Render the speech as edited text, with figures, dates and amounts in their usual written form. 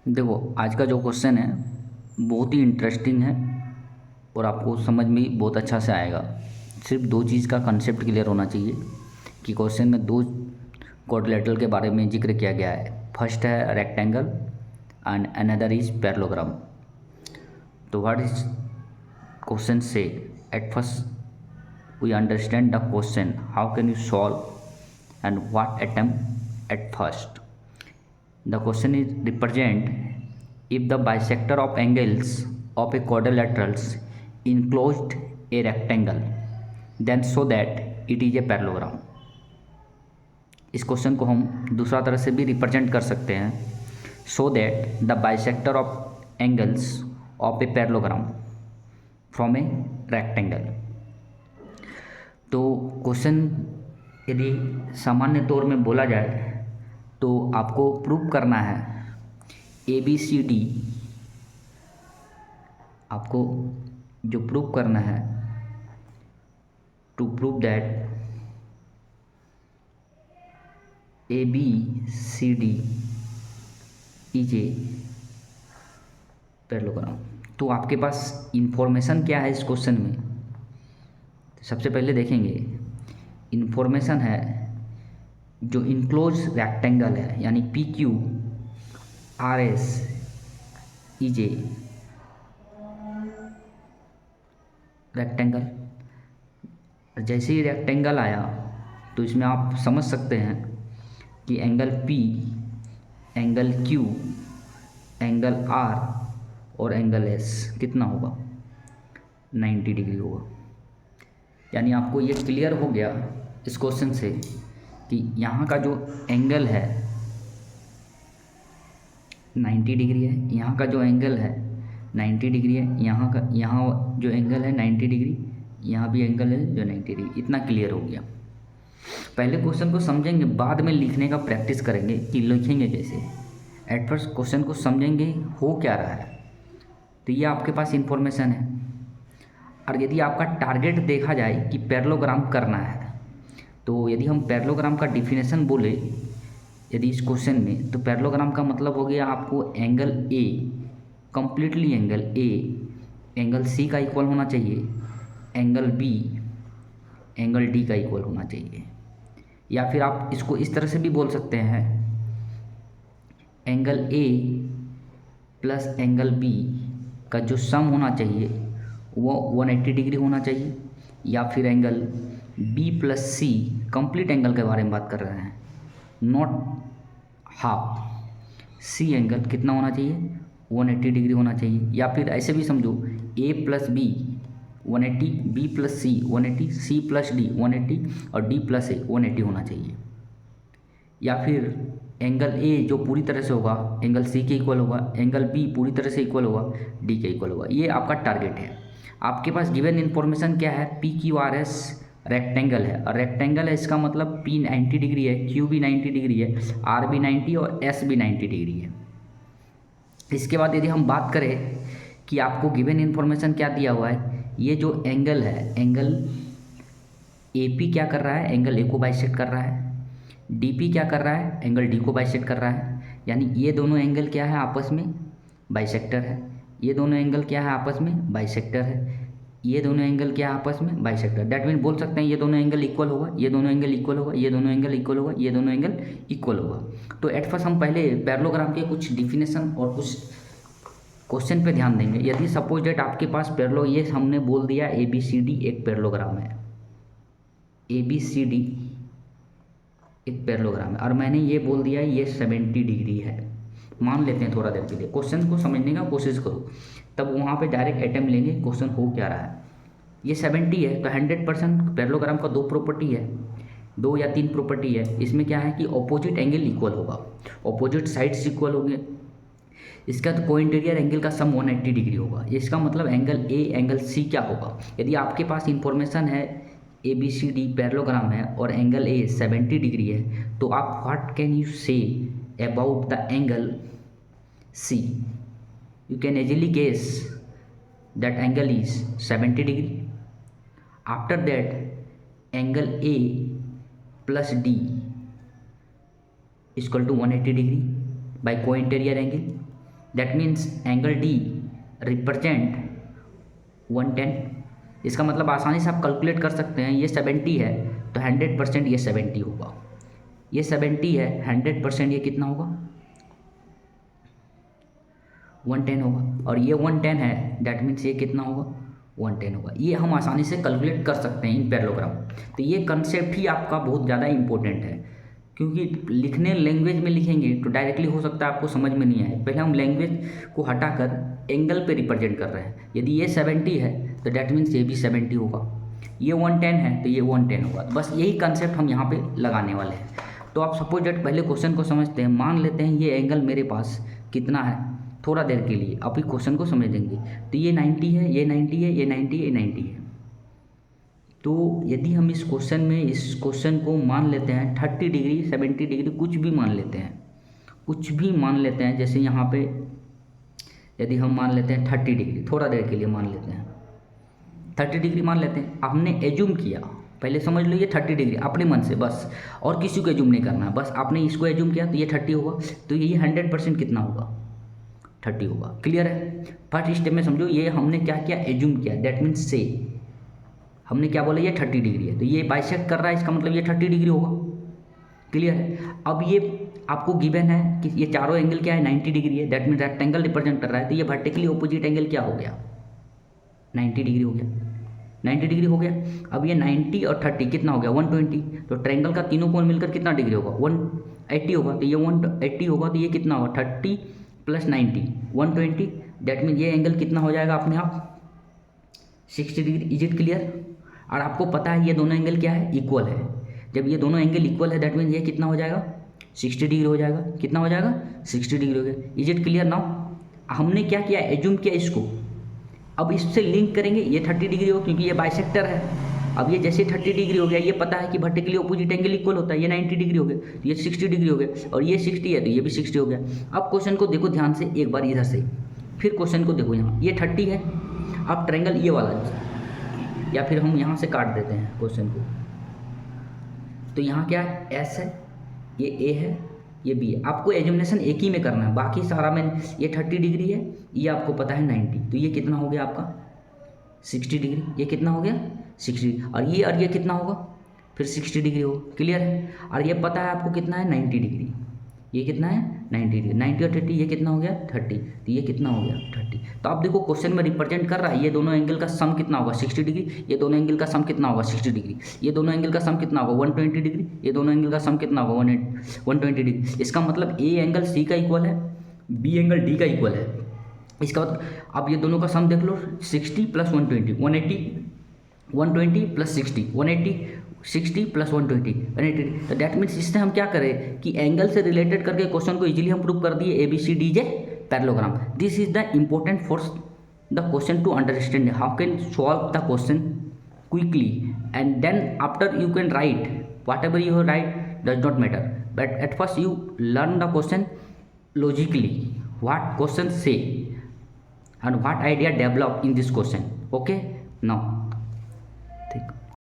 देखो, आज का जो क्वेश्चन है बहुत ही इंटरेस्टिंग है और आपको समझ में बहुत अच्छा से आएगा। सिर्फ दो चीज़ का कंसेप्ट क्लियर होना चाहिए कि क्वेश्चन में दो क्वाड्रिलेटरल के बारे में जिक्र किया गया है। फर्स्ट है rectangle and another is parallelogram. तो व्हाट इज क्वेश्चन से? At first we understand the question, how can you solve and what attempt at first. The question is represent if the bisector of angles of a quadrilaterals enclosed a rectangle, then show that it is a parallelogram। इस question को हम दूसरा तरह से भी represent कर सकते हैं, so that the bisector of angles of a parallelogram from a rectangle. तो क्वेश्चन यदि सामान्य तौर में बोला जाए तो आपको प्रूव करना है ABCD। आपको जो प्रूव करना है, to prove that ABCD is a parallelogram. तो आपके पास इंफॉर्मेशन क्या है इस क्वेश्चन में? तो सबसे पहले देखेंगे, इंफॉर्मेशन है जो इनक्लोज रेक्टेंगल है, यानी PQRS इज ए रेक्टेंगल। जैसे ही रेक्टेंगल आया तो इसमें आप समझ सकते हैं कि angle P, angle Q, angle R और एंगल S कितना होगा? 90 डिग्री होगा। यानी आपको ये क्लियर हो गया इस क्वेश्चन से कि यहाँ का जो एंगल है 90 डिग्री है, यहाँ का जो एंगल है 90 डिग्री है, यहाँ जो एंगल है 90 डिग्री, यहाँ भी एंगल है जो 90 डिग्री। इतना क्लियर हो गया। पहले क्वेश्चन को समझेंगे, बाद में लिखने का प्रैक्टिस करेंगे कि लिखेंगे कैसे। एट फर्स्ट क्वेश्चन को समझेंगे हो क्या रहा है। तो ये आपके पास इंफॉर्मेशन है। और यदि आपका टारगेट देखा जाए कि पैरेललोग्राम करना है, तो यदि हम पैरेललोग्राम का डिफिनेशन बोले यदि इस क्वेश्चन में, तो पैरेललोग्राम का मतलब हो गया आपको angle A, completely angle A angle C का इक्वल होना चाहिए, एंगल B एंगल D का इक्वल होना चाहिए। या फिर आप इसको इस तरह से भी बोल सकते हैं, angle A plus angle B का जो सम होना चाहिए वो 180 डिग्री होना चाहिए। या फिर angle B plus C, complete angle के बारे में बात कर रहे हैं, नॉट हाफ। C एंगल कितना होना चाहिए? 180 डिग्री होना चाहिए। या फिर ऐसे भी समझो, A plus B 180, B plus C 180, C plus D 180 और D प्लस A 180 होना चाहिए। या फिर एंगल A जो पूरी तरह से होगा एंगल C के इक्वल होगा, एंगल B पूरी तरह से इक्वल होगा D के इक्वल होगा। ये आपका टारगेट है। आपके पास गिवन इन्फॉर्मेशन क्या है? PQRS रेक्टेंगल है, और रेक्टेंगल है इसका मतलब P 90 डिग्री है, Q भी 90 डिग्री है, R भी 90 और S भी 90 डिग्री है। इसके बाद यदि हम बात करें कि आपको गिवन इन्फॉर्मेशन क्या दिया हुआ है, ये जो एंगल है, एंगल AP क्या कर रहा है? एंगल A को बाइसेक्ट कर रहा है। DP क्या कर रहा है? एंगल D को बाइसेक्ट कर रहा है। यानी ये दोनों एंगल क्या है? आपस में बाइसेक्टर है। ये दोनों एंगल क्या है? आपस में बाइसेक्टर है। ये दोनों एंगल क्या है? आपस में बाइसेक्टर। दैट मीन बोल सकते हैं ये दोनों एंगल इक्वल होगा, ये दोनों एंगल इक्वल होगा, ये दोनों एंगल इक्वल होगा, ये दोनों एंगल इक्वल होगा। तो एट फर्स्ट हम पहले पैरेललोग्राम के कुछ डिफिनेशन और कुछ क्वेश्चन पे ध्यान देंगे। यदि सपोज डेट आपके पास ये हमने बोल दिया ABCD एक पैरेललोग्राम है, ABCD एक पैरेललोग्राम है, और मैंने ये बोल दिया ये 70 डिग्री है। मान लेते हैं थोड़ा देर के लिए, क्वेश्चन को समझने का कोशिश करो, तब वहाँ पे डायरेक्ट अटेम्प्ट लेंगे क्वेश्चन हो क्या रहा है। ये 70 है तो 100% पैरेललोग्राम का दो प्रॉपर्टी है, 2 या 3 प्रॉपर्टी है। इसमें क्या है कि ऑपोजिट एंगल इक्वल होगा, ऑपोजिट साइड्स इक्वल होंगे। इसका तो कोइंटेरियर एंगल का सम 180 डिग्री होगा। इसका मतलब एंगल A एंगल C क्या होगा? यदि आपके पास इंफॉर्मेशन है ABCD पैरेललोग्राम है और एंगल A 70 डिग्री है, तो आप what can you say about the angle C? You can easily guess that angle is 70 degree. After that, angle A plus D is equal to 180 degree by co-interior angle. That means angle D represent 110। इसका मतलब आसानी से आप calculate कर सकते हैं, ये 70 है तो 100% ये 70 होगा, ये 70 है 100% ये कितना होगा 110 होगा, और ये 110 है दैट मीन्स ये कितना होगा 110 होगा। ये हम आसानी से कैलकुलेट कर सकते हैं इन पैरेललोग्राम। तो ये कंसेप्ट ही आपका बहुत ज़्यादा इंपॉर्टेंट है, क्योंकि लिखने लैंग्वेज में लिखेंगे तो डायरेक्टली हो सकता है आपको समझ में नहीं आए। पहले हम लैंग्वेज को हटाकर एंगल पे रिप्रेजेंट कर रहे हैं। यदि ये 70 है तो डैट मीन्स ये भी 70 होगा, ये 110 है तो ये 110 होगा। तो बस यही कंसेप्ट हम यहाँ पे लगाने वाले हैं। तो आप सपोज डेट पहले क्वेश्चन को समझते हैं। मान लेते हैं ये एंगल मेरे पास कितना है, थोड़ा देर के लिए आप ही क्वेश्चन को समझेंगे। तो ये 90 है, ये 90 है, ये 90 है, ये 90 है। तो यदि हम इस क्वेश्चन को मान लेते हैं 30 डिग्री 70 डिग्री कुछ भी मान लेते हैं, कुछ भी मान लेते हैं। जैसे यहाँ पे यदि हम मान लेते हैं 30 डिग्री, थोड़ा देर के लिए मान लेते हैं 30 डिग्री मान लेते हैं। हमने एज्यूम किया, पहले समझ लो ये 30 डिग्री अपने मन से बस, और किसी को एज्यूम नहीं करना है, बस आपने इसको एज्यूम किया तो ये 30 होगा। तो ये 100% कितना होगा 30 होगा। क्लियर है। फर्स्ट स्टेप में समझो, ये हमने क्या किया एज्यूम किया, दैट मीन्स से हमने क्या बोला ये 30 डिग्री है, तो ये बाइसेक्ट कर रहा है, इसका मतलब ये 30 डिग्री होगा। क्लियर है। अब ये आपको गिवन है कि ये चारों एंगल क्या है 90 डिग्री है, दैट मीन्स रेक्टेंगल रिप्रेजेंट कर रहा है। तो ये वर्टिकली ऑपोजिट एंगल क्या हो गया 90 डिग्री हो गया, 90 डिग्री हो गया। अब ये 90 और 30 कितना हो गया 120। तो ट्रायंगल का तीनों कोण मिलकर कितना डिग्री होगा 180 होगा। तो ये 180 होगा, तो ये कितना होगा 30 + 90 120। दैट मीन ये एंगल कितना हो जाएगा अपने आप 60 डिग्री। Is it clear. और आपको पता है ये दोनों एंगल क्या है इक्वल है। जब ये दोनों एंगल इक्वल है दैट मीन ये कितना हो जाएगा 60 डिग्री हो जाएगा। कितना हो जाएगा 60 डिग्री हो गया। Is it clear. नाउ हमने क्या किया एज्यूम किया इसको, अब इससे लिंक करेंगे ये 30 डिग्री हो, क्योंकि ये बाइसेक्टर है। अब ये जैसे 30 डिग्री हो गया, ये पता है कि वर्टिकली ऑपोजिट एंगल इक्वल होता है। ये 90 डिग्री हो गया, तो ये 60 डिग्री हो गया, और ये 60 है तो ये भी 60 हो गया। अब क्वेश्चन को देखो ध्यान से एक बार इधर से, फिर क्वेश्चन को देखो यहाँ ये 30 है। अब ट्रायंगल ये वाला, या फिर हम यहाँ से काट देते हैं क्वेश्चन को। तो यहाँ क्या है एस है, ये ए है, ये बी है। आपको एजुमिनेशन एक ही में करना है, बाकी सारा में ये 30 डिग्री है, ये आपको पता है 90। तो ये कितना हो गया आपका 60 डिग्री। ये कितना हो गया 60, और ये कितना होगा फिर 60 डिग्री हो। क्लियर है। और ये पता है आपको कितना है 90 डिग्री। ये कितना है 90 डिग्री। 90 और 30 ये कितना हो गया 30। तो ये कितना हो गया 30। तो आप देखो क्वेश्चन में रिप्रेजेंट कर रहा है ये दोनों एंगल का सम कितना होगा 60 डिग्री, ये दोनों एंगल का सम कितना होगा 60 डिग्री, ये दोनों एंगल का सम कितना होगा 120 डिग्री, ये दोनों एंगल का सम कितना होगा 120 डिग्री। इसका मतलब ए एंगल सी का इक्वल है, बी एंगल डी का इक्वल है। इसका मतलब अब ये दोनों का सम देख लो 60 + 120 180, 120 + 60 180, 60 + 120 180। तो डैट मीन्स इससे हम क्या करें कि एंगल से रिलेटेड करके क्वेश्चन को इजीली हम प्रूव कर दिए ABCDJ parallelogram. This is the important for the question to understand how can solve the question quickly, and then after you can write whatever you write does not matter, but at first you learn the question logically, what question say and what idea develop in this question. Okay, now